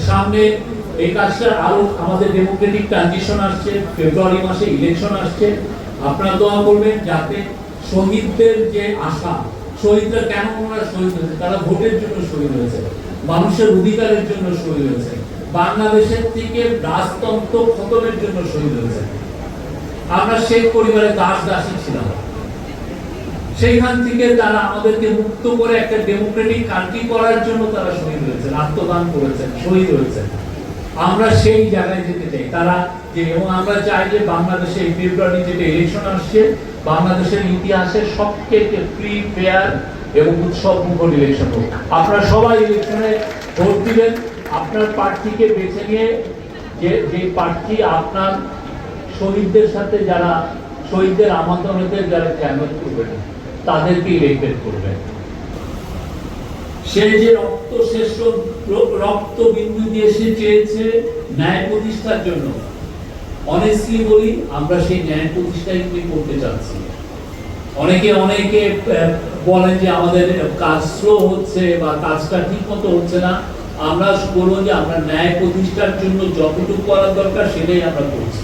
সামনে এই কাজটা আরো আমাদের ডেমোক্রেটিক ট্রানজিশন আসছে, ফেব্রুয়ারি মাসে ইলেকশন আসছে। আপনারা দোয়া করবেন যাতে শহীদদের যে আশা, শহীদরা কেন ওনারা শহীদ হয়েছে, তারা ভোটের জন্য শহীদ হয়েছে, মানুষের অধিকারের জন্য শহীদ হয়েছে, বাংলাদেশের থেকে রাজতন্ত্র খতমের জন্য শহীদ হয়েছে। আমরা শেখ পরিবারের দাস দাসী ছিলাম, সেইখান থেকে তারা আমাদেরকে মুক্ত করে একটা ডেমোক্রেটিক কান্ট্রি করার জন্য তারা শহীদ হয়েছেন, আত্মদান করেছেন, শহীদ হয়েছেন। আমরা সেই জায়গায় যেতে চাই তারা যে, এবং আমরা চাই যে বাংলাদেশে এই ফেব্রুয়ারি যেটা ইলেকশন আসছে, বাংলাদেশের ইতিহাসে সবথেকে ফ্রি, ফেয়ার এবং উৎসব মুখর ইলেকশন হোক। আপনারা সবাই ইলেকশনে ভোট দিবেন, আপনার প্রার্থীকে বেছে নিয়ে যে প্রার্থী আপনার শহীদদের সাথে, যারা শহীদদের আমানতের যারা চ্যানেল করবেন, তাদেরকে ইলেক্টেড করবেন। সে যে রক্ত বিন্দু দিয়ে সে চেয়েছে ন্যায় প্রতিষ্ঠার জন্য, অনেস্টলি বলি আমরা সেই ন্যায় প্রতিষ্ঠাই করতে চাচ্ছি। অনেকে বলেন যে আমাদের কাজ স্লো হচ্ছে বা কাজটা ঠিক মতো হচ্ছে না। আমরা বলবো যে আমরা ন্যায় প্রতিষ্ঠার জন্য যতটুকু করার দরকার সেটাই আমরা করছি।